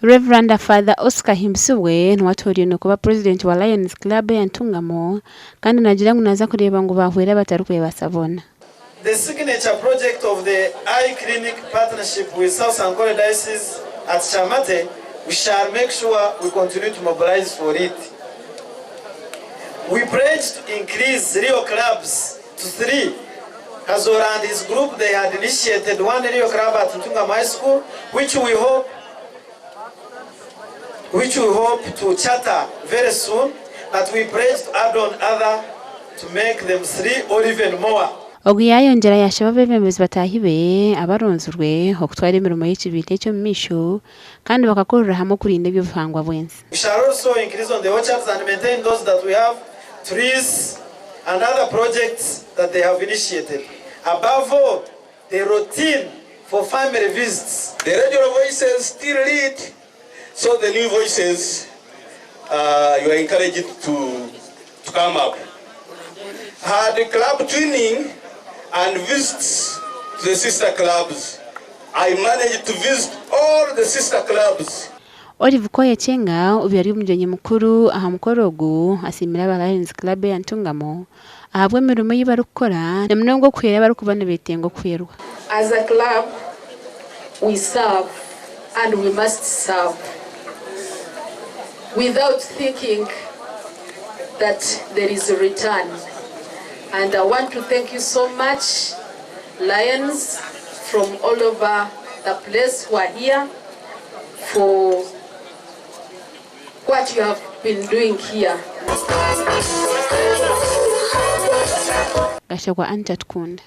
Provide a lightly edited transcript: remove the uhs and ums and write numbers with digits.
Reverend Father Oscar Himsuwe n'uwatoriye no kuba President wa Lions Club ya NTUNGAMO kandi nagira ngo naza kureba ngo bahwera batarukuye basabona. The signature project of the eye clinic partnership with South Ankole Diocese at Chamate, we shall make sure we continue to mobilize for it. We pledged to increase Rio clubs to 3. Kazora and his group, they had initiated one Rio club at NTUNGAMO High School, which we hope to charter very soon, but we pledged to add on other to make them 3 or even more. Ogiyayongera yashaba bemezi batahibe abaronzurwe okutwara imirimo y'ikibite cyo misho kandi bakakorera hamwe kurinda eby'obuhangwa bwensi. We shall also increase on the orchards and maintain those that we have, trees and other projects that they have initiated. Above all, the routine for family visits. The regional voices still lead, so the new voices you are encouraged to come up. Had club training and visits to the sister clubs. I managed to visit all the sister clubs. Olive Koye Chenga ubyari umujanye mukuru aha mukorogo asimira aba Lions Club ya NTUNGAMO ahabwe mirimo yibarukora nemnongo kwera barukubana betengo kwerwa. As a club we serve and we must serve without thinking that there is a return. And I want to thank you so much, Lions from all over the place who are here, for what you have been doing here. Gashagwa Antatkunda.